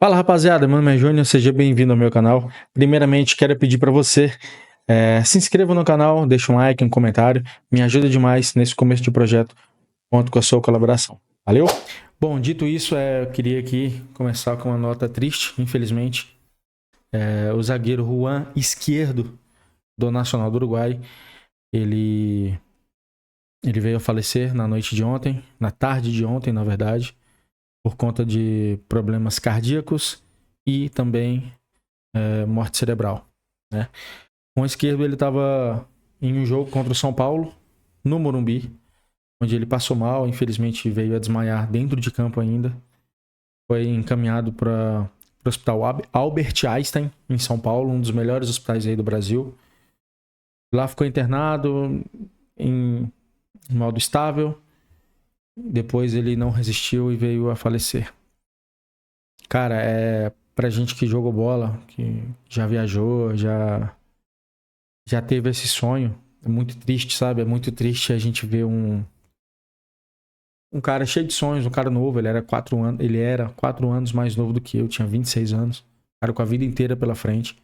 Fala rapaziada, meu nome é Júnior, seja bem-vindo ao meu canal. Primeiramente, quero pedir para você se inscreva no canal, deixa um like, um comentário, me ajuda demais nesse começo de projeto. Conto com a sua colaboração. Valeu? Bom, dito isso, eu queria aqui começar com uma nota triste, infelizmente. O zagueiro Juan Izquierdo, do Nacional do Uruguai, ele veio a falecer na noite de ontem, na tarde de ontem, na verdade, por conta de problemas cardíacos e também morte cerebral, né? Com o esquerdo ele estava em um jogo contra o São Paulo, no Morumbi, onde ele passou mal, infelizmente veio a desmaiar dentro de campo ainda. Foi encaminhado para o Hospital Albert Einstein, em São Paulo, um dos melhores hospitais aí do Brasil. Lá ficou internado em modo estável. Depois ele não resistiu e veio a falecer. Cara, pra gente que jogou bola, que já viajou, já teve esse sonho, é muito triste, sabe? É muito triste a gente ver um cara cheio de sonhos, um cara novo. Ele era 4 anos mais novo do que eu, tinha 26 anos. Cara com a vida inteira pela frente.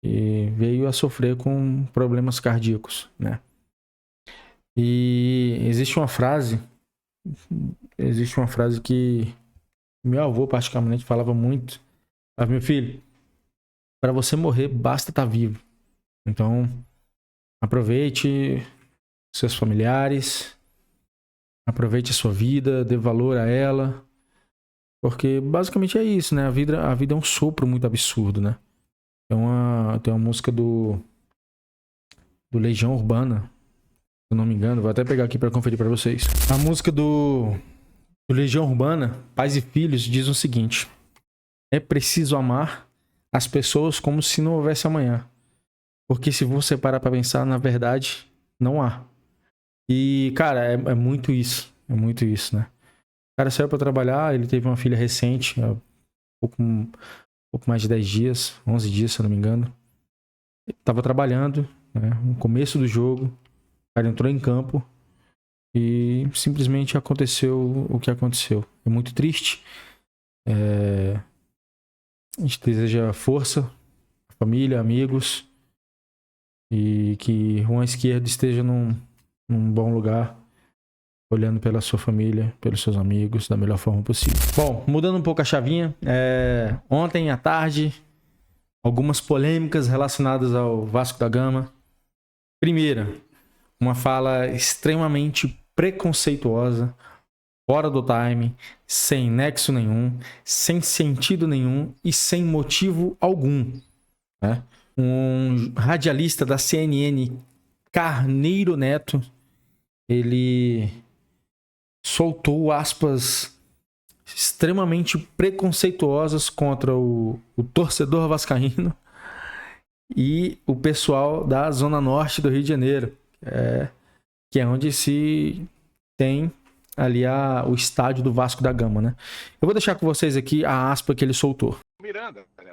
E veio a sofrer com problemas cardíacos, né? E existe uma frase que meu avô particularmente falava muito. Mas, meu filho, para você morrer, basta estar vivo. Então, aproveite seus familiares, aproveite a sua vida, dê valor a ela, porque basicamente é isso, né? A vida é um sopro muito absurdo, né? Tem uma música do Legião Urbana, se eu não me engano, vou até pegar aqui para conferir para vocês. A música do Legião Urbana, Pais e Filhos, diz o seguinte: é preciso amar as pessoas como se não houvesse amanhã, porque se você parar para pensar, na verdade, não há. E, cara, é muito isso. É muito isso, né? O cara saiu pra trabalhar, ele teve uma filha recente, há pouco mais de 10 dias, 11 dias, se eu não me engano. Ele tava trabalhando, né? No começo do jogo, o cara entrou em campo e simplesmente aconteceu o que aconteceu. É muito triste. A gente deseja força, família, amigos, e que Juan Izquierdo esteja num bom lugar, olhando pela sua família, pelos seus amigos, da melhor forma possível. Bom, mudando um pouco a chavinha, ontem à tarde, algumas polêmicas relacionadas ao Vasco da Gama. Primeira, uma fala extremamente preconceituosa, fora do time, sem nexo nenhum, sem sentido nenhum e sem motivo algum, né? Um radialista da CNN, Carneiro Neto, ele soltou aspas extremamente preconceituosas contra o torcedor vascaíno e o pessoal da Zona Norte do Rio de Janeiro, que é onde se tem ali o estádio do Vasco da Gama, né? Eu vou deixar com vocês aqui a aspa que ele soltou. Miranda, né?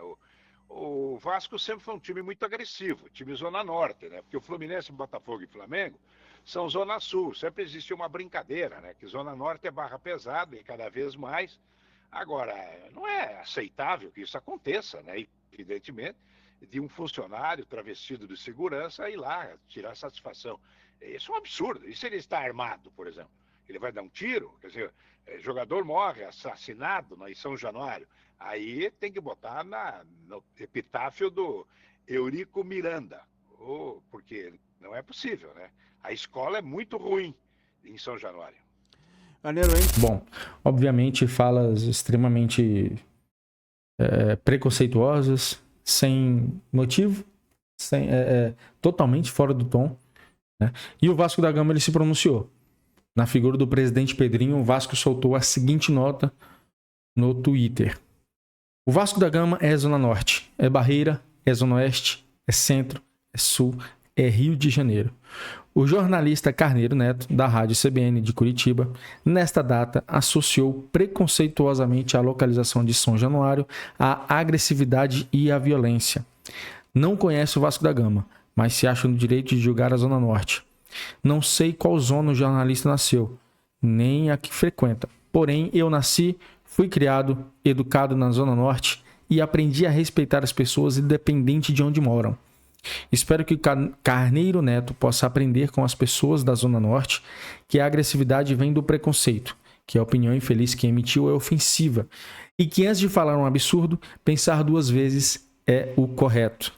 O Vasco sempre foi um time muito agressivo, time Zona Norte, né? Porque o Fluminense, Botafogo e Flamengo são Zona Sul. Sempre existiu uma brincadeira, né? Que Zona Norte é barra pesada e cada vez mais. Agora, não é aceitável que isso aconteça, né? Evidentemente, de um funcionário travestido de segurança ir lá tirar satisfação. Isso é um absurdo. E se ele está armado, por exemplo? Ele vai dar um tiro? Quer dizer, jogador morre assassinado em São Januário. Aí tem que botar no epitáfio do Eurico Miranda, porque não é possível, né? A escola é muito ruim em São Januário. Maneiro, hein? Bom, obviamente falas extremamente preconceituosas, sem motivo, totalmente fora do tom, né? E o Vasco da Gama ele se pronunciou. Na figura do presidente Pedrinho, o Vasco soltou a seguinte nota no Twitter: o Vasco da Gama é Zona Norte, é Barreira, é Zona Oeste, é Centro, é Sul, é Rio de Janeiro. O jornalista Carneiro Neto, da Rádio CBN de Curitiba, nesta data associou preconceituosamente a localização de São Januário à agressividade e à violência. Não conhece o Vasco da Gama, mas se acha no direito de julgar a Zona Norte. Não sei qual zona o jornalista nasceu, nem a que frequenta. Porém, eu nasci, Fui criado, educado na Zona Norte e aprendi a respeitar as pessoas independente de onde moram. Espero que Carneiro Neto possa aprender com as pessoas da Zona Norte que a agressividade vem do preconceito, que a opinião infeliz que emitiu é ofensiva e que antes de falar um absurdo, pensar 2 vezes é o correto.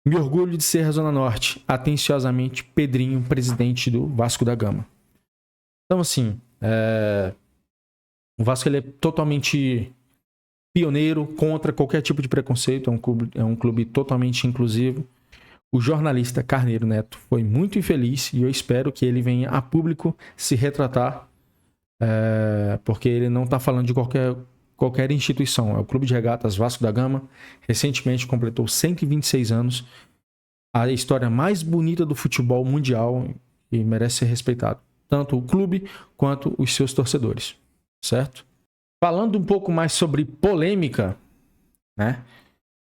Me orgulho de ser a Zona Norte. Atenciosamente, Pedrinho, presidente do Vasco da Gama. Então, assim, o Vasco ele é totalmente pioneiro contra qualquer tipo de preconceito. É um clube totalmente inclusivo. O jornalista Carneiro Neto foi muito infeliz e eu espero que ele venha a público se retratar, porque ele não está falando de qualquer instituição. É o Clube de Regatas Vasco da Gama. Recentemente completou 126 anos. A história mais bonita do futebol mundial e merece ser respeitado. Tanto o clube quanto os seus torcedores. Certo? Falando um pouco mais sobre polêmica, né?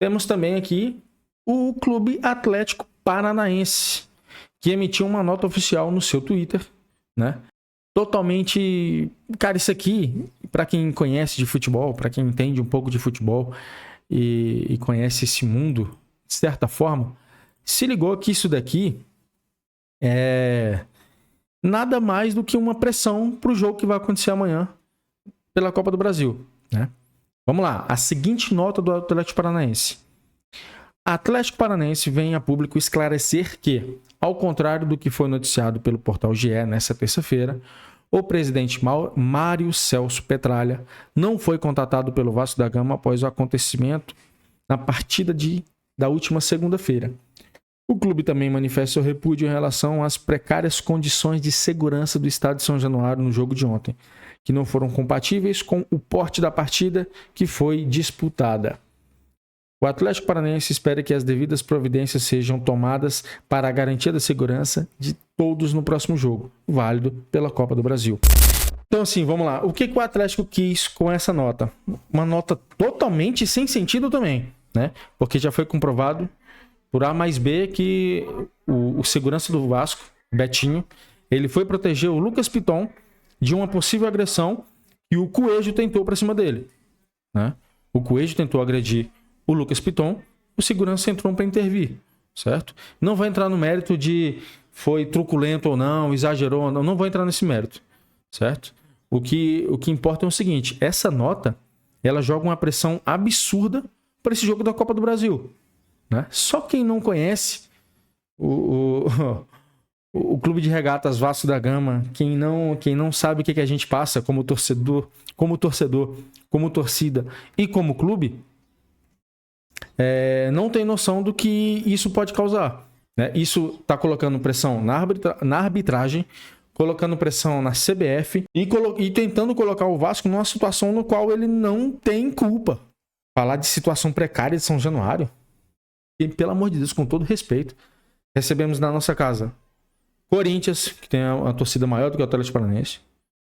Temos também aqui o Clube Atlético Paranaense, que emitiu uma nota oficial no seu Twitter, né? Totalmente... Cara, isso aqui, para quem conhece de futebol, para quem entende um pouco de futebol e conhece esse mundo, de certa forma, se ligou que isso daqui é nada mais do que uma pressão para o jogo que vai acontecer amanhã pela Copa do Brasil, né? Vamos lá, a seguinte nota do Atlético Paranaense. Atlético Paranaense vem a público esclarecer que, ao contrário do que foi noticiado pelo portal GE nesta terça-feira, o presidente Mário Celso Petralha não foi contatado pelo Vasco da Gama após o acontecimento na partida da última segunda-feira. O clube também manifesta seu repúdio em relação às precárias condições de segurança do estádio de São Januário no jogo de ontem, que não foram compatíveis com o porte da partida que foi disputada. O Atlético Paranaense espera que as devidas providências sejam tomadas para a garantia da segurança de todos no próximo jogo, válido pela Copa do Brasil. Então, assim, vamos lá. O que o Atlético quis com essa nota? Uma nota totalmente sem sentido também, né? Porque já foi comprovado por A mais B que o segurança do Vasco, Betinho, ele foi proteger o Lucas Piton de uma possível agressão e o Coelho tentou para cima dele, né? O Coelho tentou agredir o Lucas Piton, o segurança entrou para intervir, certo? Não vai entrar no mérito de foi truculento ou não, exagerou ou não, não vou entrar nesse mérito, certo? O que importa é o seguinte, essa nota, ela joga uma pressão absurda para esse jogo da Copa do Brasil, né? Só quem não conhece o Clube de Regatas Vasco da Gama, quem não sabe o que a gente passa como torcedor, como torcida e como clube, não tem noção do que isso pode causar, né? Isso está colocando pressão na arbitragem, colocando pressão na CBF e tentando colocar o Vasco numa situação no qual ele não tem culpa. Falar de situação precária de São Januário, e pelo amor de Deus, com todo respeito, recebemos na nossa casa Corinthians, que tem uma torcida maior do que o Atlético Paranaense,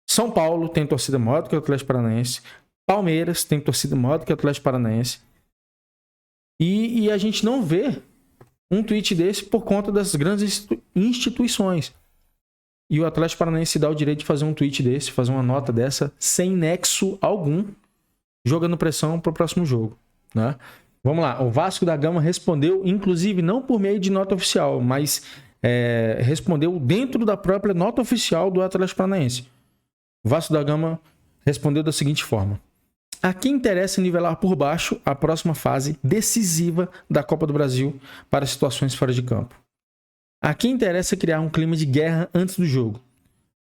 São Paulo tem torcida maior do que o Atlético Paranaense, Palmeiras tem torcida maior do que o Atlético Paranaense, e a gente não vê um tweet desse por conta das grandes instituições. E o Atlético Paranaense se dá o direito de fazer um tweet desse, fazer uma nota dessa, sem nexo algum, jogando pressão para o próximo jogo, né? Vamos lá, o Vasco da Gama respondeu, inclusive não por meio de nota oficial, mas respondeu dentro da própria nota oficial do Atlético Paranaense. O Vasco da Gama respondeu da seguinte forma: a quem interessa nivelar por baixo a próxima fase decisiva da Copa do Brasil para situações fora de campo. A quem interessa criar um clima de guerra antes do jogo.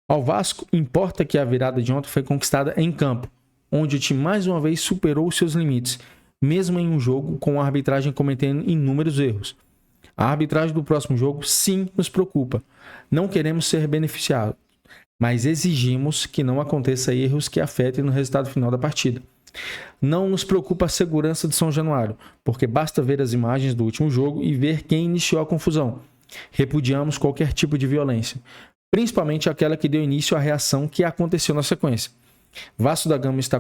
Ao Vasco, importa que a virada de ontem foi conquistada em campo, onde o time mais uma vez superou os seus limites, mesmo em um jogo com a arbitragem cometendo inúmeros erros. A arbitragem do próximo jogo, sim, nos preocupa. Não queremos ser beneficiados, mas exigimos que não aconteça erros que afetem no resultado final da partida. Não nos preocupa a segurança de São Januário, porque basta ver as imagens do último jogo e ver quem iniciou a confusão. Repudiamos qualquer tipo de violência, principalmente aquela que deu início à reação que aconteceu na sequência. Vasco da Gama está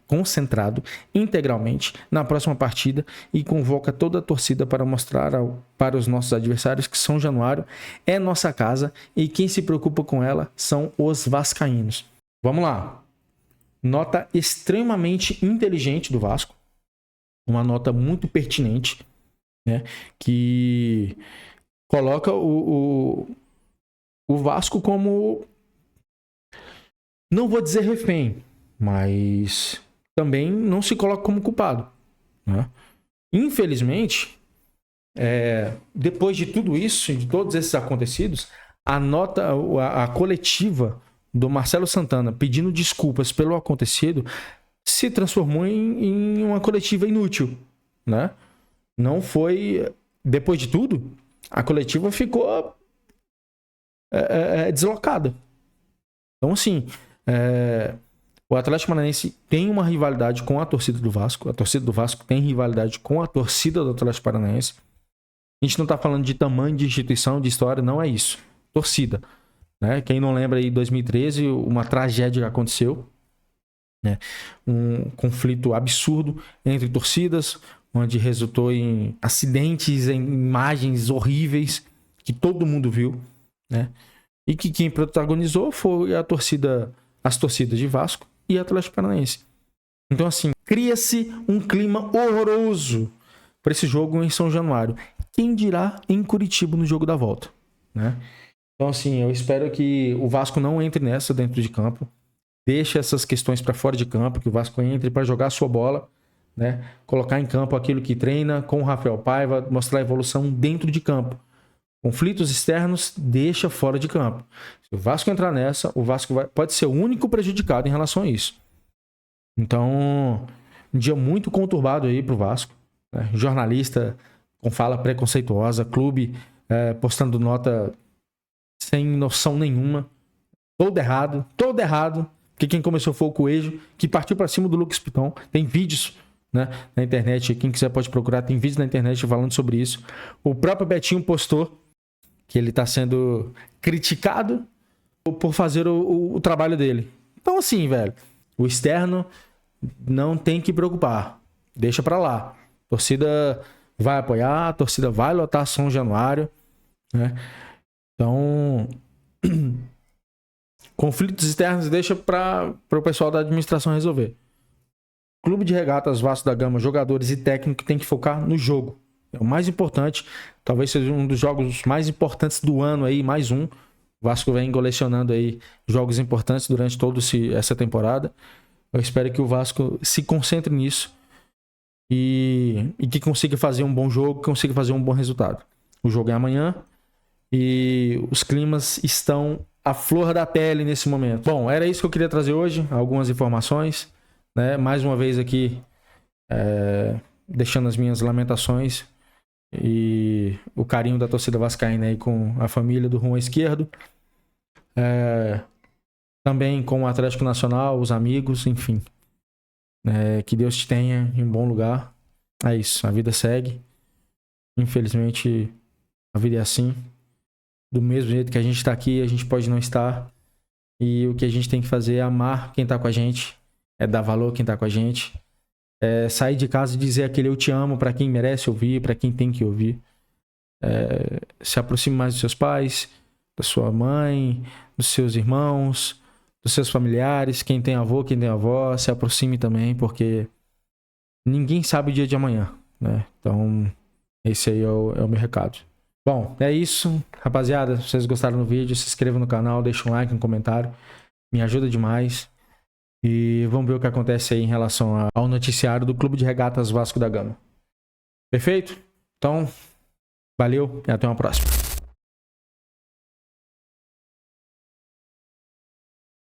concentrado integralmente na próxima partida e convoca toda a torcida para mostrar para os nossos adversários que São Januário é nossa casa e quem se preocupa com ela são os vascaínos. Vamos lá. nota extremamente inteligente do Vasco, uma nota muito pertinente, né? Que coloca o Vasco como, não vou dizer refém, mas também não se coloca como culpado, né? Infelizmente, depois de tudo isso, de todos esses acontecidos, a coletiva do Marcelo Santana pedindo desculpas pelo acontecido se transformou em uma coletiva inútil, né? Não foi... Depois de tudo, a coletiva ficou deslocada. Então, assim, o Atlético Paranaense tem uma rivalidade com a torcida do Vasco. A torcida do Vasco tem rivalidade com a torcida do Atlético Paranaense. A gente não tá falando de tamanho de instituição, de história, não é isso. Torcida, né? Quem não lembra aí, 2013, uma tragédia que aconteceu, né? Um conflito absurdo entre torcidas, onde resultou em acidentes, em imagens horríveis que todo mundo viu, né? E que quem protagonizou foi as torcidas de Vasco e Atlético Paranaense. Então, assim, cria-se um clima horroroso para esse jogo em São Januário. Quem dirá em Curitiba no jogo da volta, né? Então, assim, eu espero que o Vasco não entre nessa dentro de campo. Deixe essas questões para fora de campo, que o Vasco entre para jogar a sua bola, né? Colocar em campo aquilo que treina com o Rafael Paiva, mostrar a evolução dentro de campo. Conflitos externos, deixa fora de campo. Se o Vasco entrar nessa, o Vasco pode ser o único prejudicado em relação a isso. Então, um dia muito conturbado aí pro Vasco, né? Jornalista com fala preconceituosa, clube postando nota sem noção nenhuma. Todo errado. Porque quem começou foi o Coelho, que partiu para cima do Lucas Piton. Tem vídeos, né, na internet, quem quiser pode procurar, tem vídeos na internet falando sobre isso. O próprio Betinho postou que ele está sendo criticado por fazer o trabalho dele. Então, assim, velho, o externo não tem que preocupar. Deixa pra lá. A torcida vai apoiar, a torcida vai lotar São Januário, né? Então, conflitos externos deixa para o pessoal da administração resolver. Clube de Regatas Vasco da Gama, jogadores e técnico tem que focar no jogo. É o mais importante. Talvez seja um dos jogos mais importantes do ano aí, mais um. O Vasco vem colecionando aí jogos importantes durante toda essa temporada. Eu espero que o Vasco se concentre nisso e que consiga fazer um bom jogo, consiga fazer um bom resultado. O jogo é amanhã e os climas estão à flor da pele nesse momento. Bom, era isso que eu queria trazer hoje, algumas informações, né? Mais uma vez aqui, deixando as minhas lamentações e o carinho da torcida vascaína aí com a família do rumo esquerdo. Também com o Atlético Nacional, os amigos, enfim. Que Deus te tenha em um bom lugar. É isso, a vida segue. Infelizmente, a vida é assim. Do mesmo jeito que a gente está aqui, a gente pode não estar. E o que a gente tem que fazer é amar quem está com a gente. É dar valor a quem está com a gente. É sair de casa e dizer aquele eu te amo para quem merece ouvir, para quem tem que ouvir. Se aproxime mais dos seus pais, da sua mãe, dos seus irmãos, dos seus familiares, quem tem avô, quem tem avó, se aproxime também, porque ninguém sabe o dia de amanhã, né? Então, esse aí é o meu recado. Bom, é isso, rapaziada. Se vocês gostaram do vídeo, se inscreva no canal, deixa um like, um comentário, me ajuda demais. E vamos ver o que acontece aí em relação ao noticiário do Clube de Regatas Vasco da Gama. Perfeito? Então, valeu e até uma próxima.